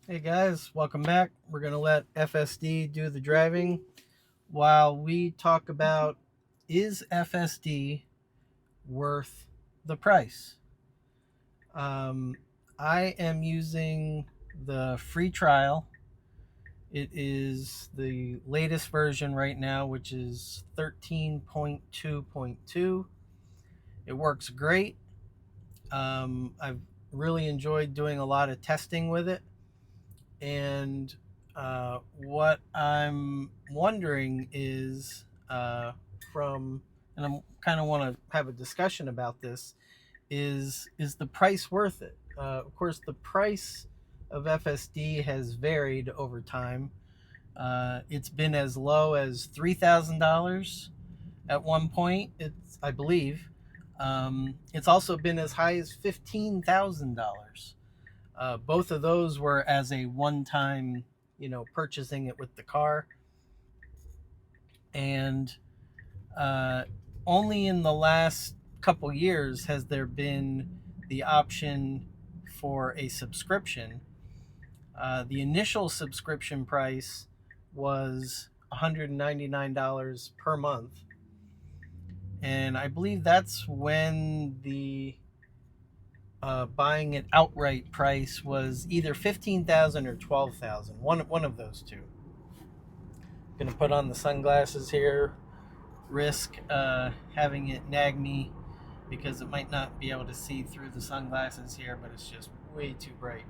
Hey guys, welcome back. We're going to let FSD do the driving while we talk about, is FSD worth the price? Um, I am using the free trial. It is the latest version right now, which is 13.2.2. It works great. I've really enjoyed doing a lot of testing with it. And what I'm wondering is and I'm kind of want to have a discussion about this, is the price worth it? Of course, the price of FSD has varied over time. It's been as low as $3,000 at one point. I believe. It's also been as high as $15,000. Both of those were as a one-time, purchasing it with the car, and uh, only in the last couple years has there been the option for a subscription. The initial subscription price was $199 per month, and I believe that's when the buying it outright price was either 15,000 or 12,000. One of those two. Gonna put on the sunglasses here. Risk having it nag me because it might not be able to see through the sunglasses here, but it's just way too bright.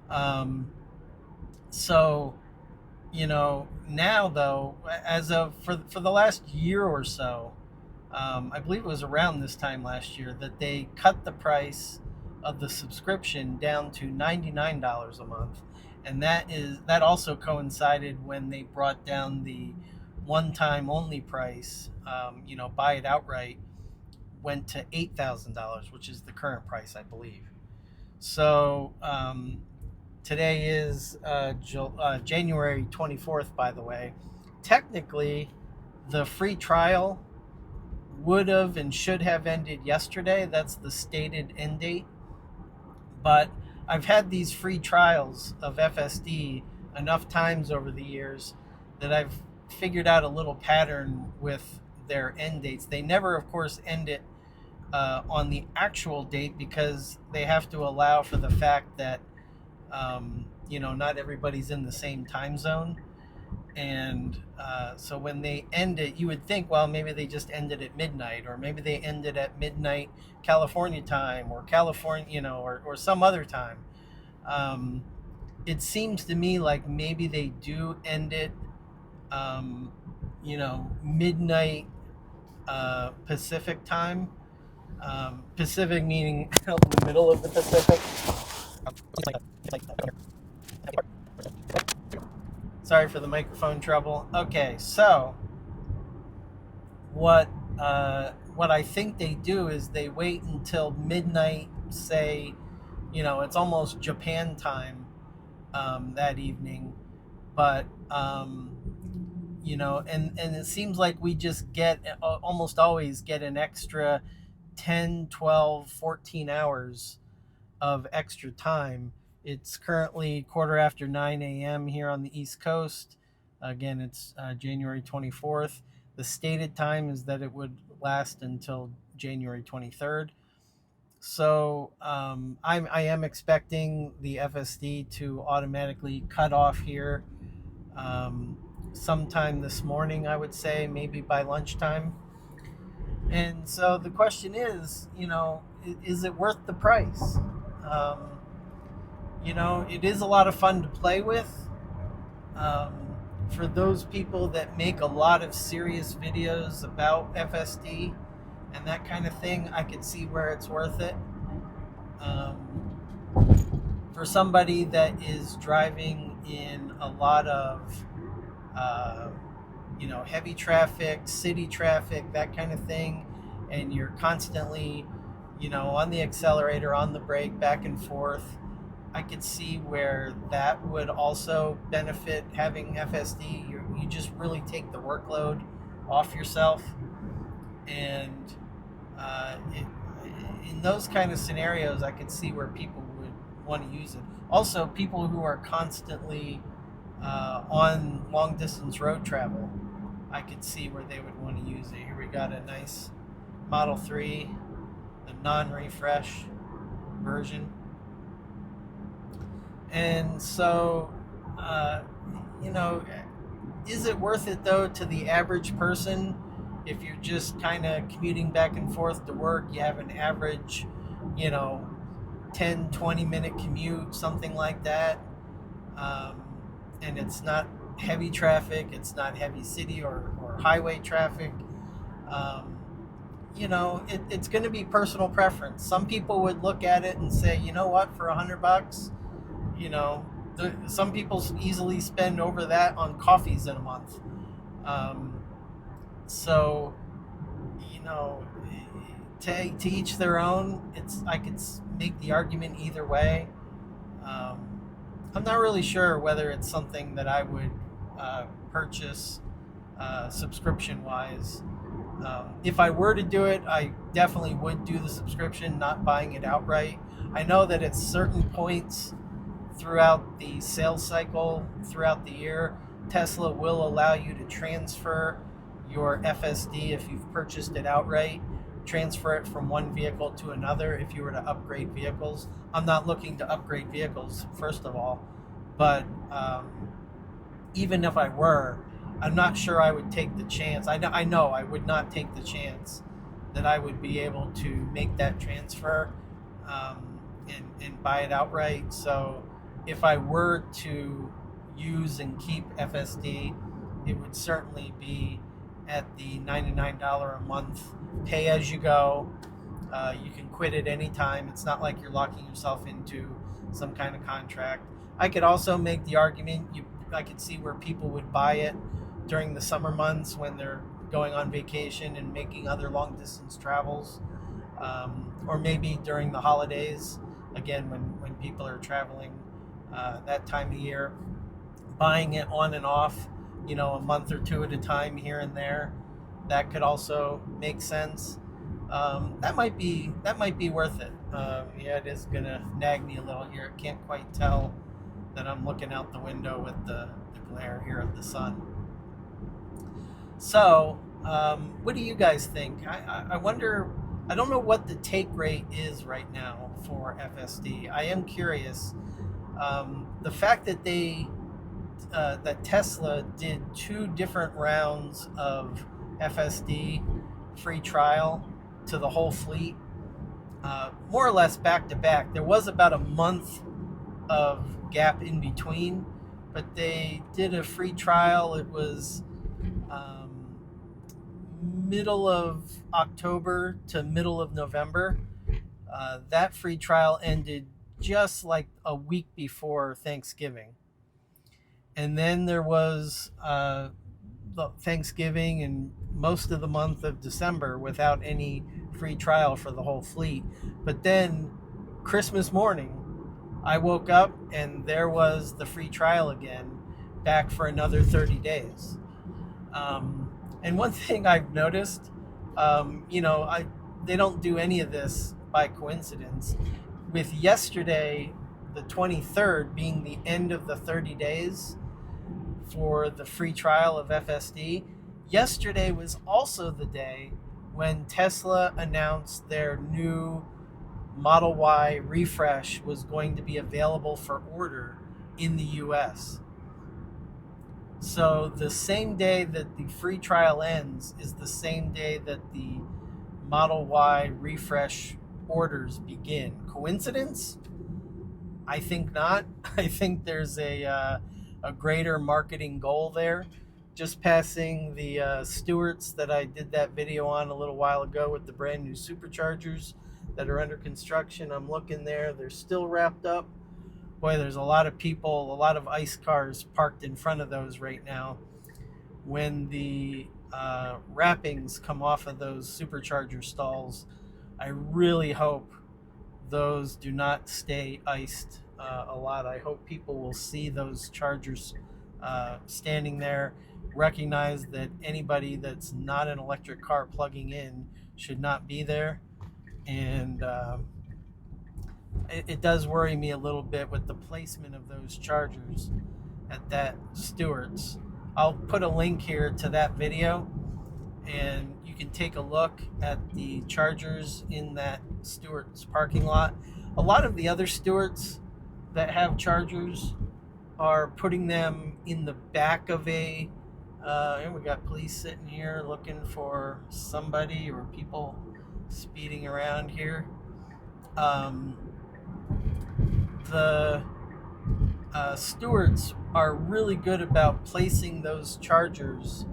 Um, so now though, as of for the last year or so, I believe it was around this time last year that they cut the price of the subscription down to $99 a month, and that also coincided when they brought down the one-time only price. Buy it outright went to $8,000, which is the current price, I believe. So today is January 24th, by the way. Technically, the free trial would have and should have ended yesterday. That's the stated end date. But I've had these free trials of FSD enough times over the years that I've figured out a little pattern with their end dates. They never, of course, end it on the actual date because they have to allow for the fact that, not everybody's in the same time zone. And so when they end it, you would think, well, maybe they just ended at midnight, or maybe they ended at midnight California time, or California, or some other time. Um, it seems to me like maybe they do end it, midnight Pacific time. Pacific meaning the middle of the Pacific. Sorry for the microphone trouble. Okay, so what what I think they do is they wait until midnight, say, it's almost Japan time that evening, but and it seems like we just get almost always get an extra 10, 12, 14 hours of extra time. It's currently quarter after 9 a.m. here on the East Coast. Again, it's January 24th. The stated time is that it would last until January 23rd. So I am expecting the FSD to automatically cut off here sometime this morning, I would say, maybe by lunchtime. And so the question is it worth the price? Um, it is a lot of fun to play with. Um, for those people that make a lot of serious videos about FSD and that kind of thing, I could see where it's worth it. Um, for somebody that is driving in a lot of, uh, heavy traffic, city traffic, that kind of thing, and you're constantly, on the accelerator, on the brake, back and forth, I could see where that would also benefit having FSD. You just really take the workload off yourself, and in those kind of scenarios, I could see where people want to use it. Also, people who are constantly on long distance road travel, I could see where they would want to use it. Here we got a nice Model 3, the non-refresh version. And so, uh, you know, is it worth it though to the average person? If you're just kind of commuting back and forth to work, you have an average, you know, 10-20 minute commute, something like that. Um, and it's not heavy traffic, it's not heavy city or highway traffic. Um, it's going to be personal preference. Some people would look at it and say, you know what, for $100, you know, some people easily spend over that on coffees in a month. Um, so, you know, to each their own. I could make the argument either way. Um, I'm not really sure whether it's something that I would purchase subscription wise. If I were to do it, I definitely would do the subscription, not buying it outright. I know that at certain points throughout the sales cycle, throughout the year, Tesla will allow you to transfer your FSD if you've purchased it outright, transfer it from one vehicle to another if you were to upgrade vehicles. I'm not looking to upgrade vehicles, first of all, but even if I were, I'm not sure I would take the chance. I know I would not take the chance that I would be able to make that transfer and buy it outright. So if I were to use and keep FSD, it would certainly be at the $99 a month pay as you go. You can quit at any time. It's not like you're locking yourself into some kind of contract. I could also make the argument, I could see where people would buy it during the summer months when they're going on vacation and making other long distance travels, or maybe during the holidays, again, when people are traveling that time of year, buying it on and off, you know, a month or two at a time here and there. That could also make sense. That might be worth it. Yeah, it is gonna nag me a little here. Can't quite tell that I'm looking out the window with the glare here of the sun. So, what do you guys think? I wonder. I don't know what the take rate is right now for FSD. I am curious. The fact that that Tesla did 2 different rounds of FSD free trial to the whole fleet, more or less back to back. There was about a month of gap in between, but they did a free trial. It was middle of October to middle of November. That free trial ended just like a week before Thanksgiving. And then there was Thanksgiving and most of the month of December without any free trial for the whole fleet. But then Christmas morning, I woke up and there was the free trial again, back for another 30 days. And one thing I've noticed, they don't do any of this by coincidence. With yesterday, the 23rd, being the end of the 30 days for the free trial of FSD, yesterday was also the day when Tesla announced their new Model Y refresh was going to be available for order in the US. So the same day that the free trial ends is the same day that the Model Y refresh orders begin. Coincidence? I think not. I think there's a greater marketing goal there. Just passing the Stewarts that I did that video on a little while ago with the brand new superchargers that are under construction. I'm looking there. They're still wrapped up. Boy, there's a lot of people, a lot of ICE cars parked in front of those right now. When the wrappings come off of those supercharger stalls, I really hope those do not stay iced a lot. I hope people will see those chargers standing there, recognize that anybody that's not an electric car plugging in should not be there, and it does worry me a little bit with the placement of those chargers at that Stewart's. I'll put a link here to that video, and you can take a look at the chargers in that Stewart's parking lot. A lot of the other Stewart's that have chargers are putting them in the back of a and we got police sitting here looking for somebody or people speeding around here. um, the stewards are really good about placing those chargers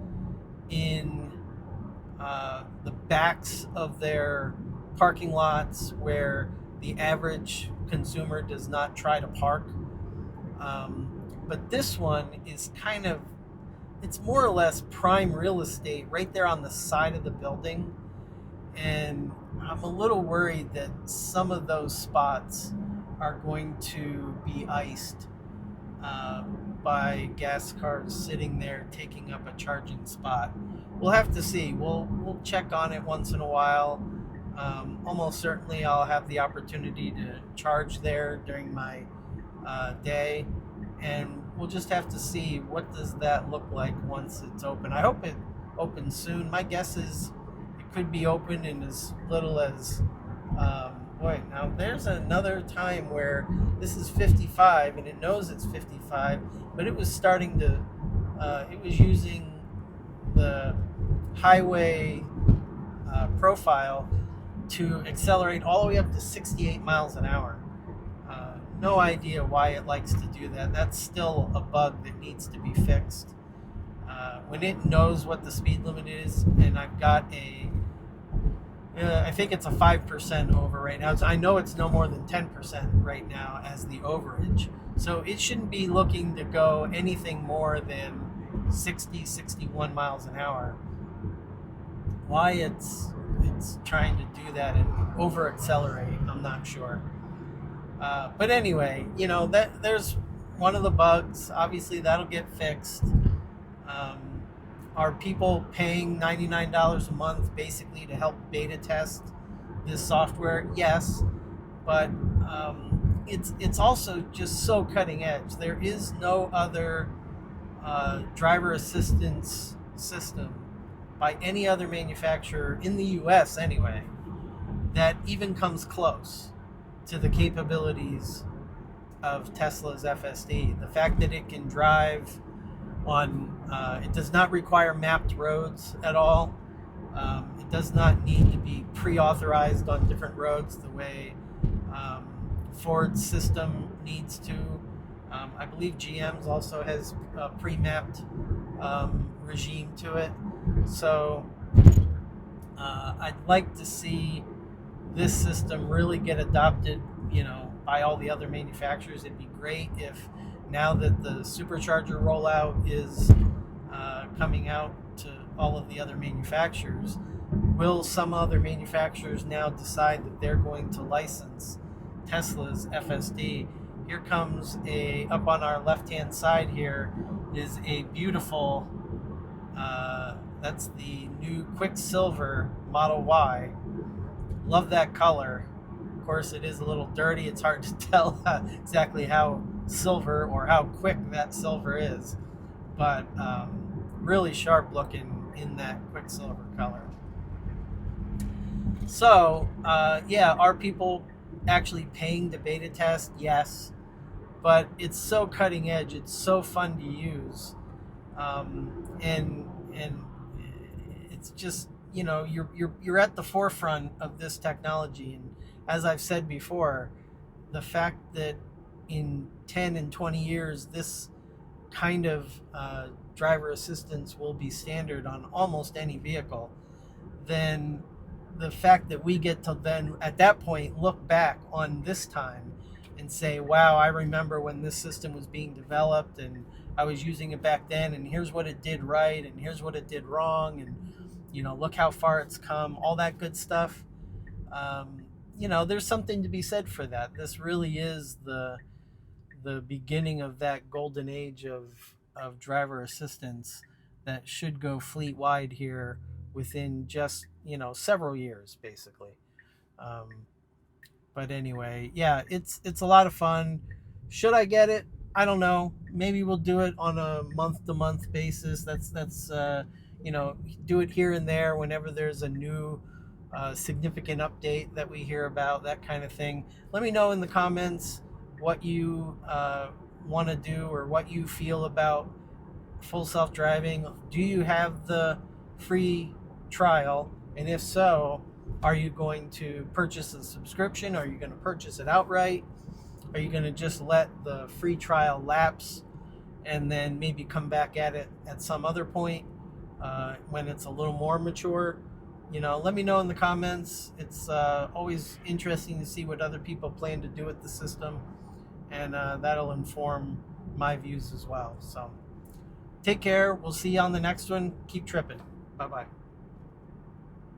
in the backs of their parking lots where the average consumer does not try to park. But this one is kind of, it's more or less prime real estate right there on the side of the building. And I'm a little worried that some of those spots are going to be iced uh, by gas cars sitting there taking up a charging spot. We'll have to see. We'll check on it once in a while. Almost certainly, I'll have the opportunity to charge there during my day, and we'll just have to see what does that look like once it's open. I hope it opens soon. My guess is it could be open in as little as boy, now there's another time where this is 55 and it knows it's 55, but it was starting to it was using the highway profile to accelerate all the way up to 68 miles an hour. No idea why it likes to do that. That's still a bug that needs to be fixed. When it knows what the speed limit is, and I've got I think it's a 5% over right now. I know it's no more than 10% right now as the overage. So it shouldn't be looking to go anything more than 60, 61 miles an hour. Why it's trying to do that and over accelerate, I'm not sure. But anyway, there's one of the bugs. Obviously, that'll get fixed. Um, are people paying $99 a month basically to help beta test this software? Yes, but it's also just so cutting edge. There is no other driver assistance system by any other manufacturer in the U.S. anyway that even comes close to the capabilities of Tesla's FSD. The fact that it can drive on, it does not require mapped roads at all. It does not need to be pre-authorized on different roads the way Ford's system needs to. I believe GM's also has a pre-mapped regime to it. So I'd like to see this system really get adopted, by all the other manufacturers. It'd be great if, now that the supercharger rollout is coming out to all of the other manufacturers, will some other manufacturers now decide that they're going to license Tesla's FSD? Here comes up on our left-hand side here is a beautiful, that's the new Quicksilver Model Y. Love that color. Of course, it is a little dirty. It's hard to tell exactly how silver or how quick that silver is, but really sharp looking in that Quicksilver color. So, are people actually paying to beta test? Yes, but it's so cutting edge. It's so fun to use, and it's just, you're at the forefront of this technology. And as I've said before, the fact that in 10 and 20 years this kind of driver assistance will be standard on almost any vehicle, then the fact that we get to then at that point look back on this time and say, wow, I remember when this system was being developed and I was using it back then, and here's what it did right and here's what it did wrong, and look how far it's come, all that good stuff. There's something to be said for that. This really is the beginning of that golden age of driver assistance that should go fleet wide here within just several years, basically. Um, But anyway, yeah, it's a lot of fun. Should I get it? I don't know. Maybe we'll do it on a month to month basis. That's you know, do it here and there whenever there's a new significant update that we hear about, that kind of thing. Let me know in the comments what you want to do or what you feel about full self driving. Do you have the free trial? And if so, are you going to purchase a subscription? Are you going to purchase it outright? Are you going to just let the free trial lapse and then maybe come back at it at some other point when it's a little more mature? You know, let me know in the comments. It's always interesting to see what other people plan to do with the system, and that'll inform my views as well. So take care. We'll see you on the next one. Keep tripping. Bye bye.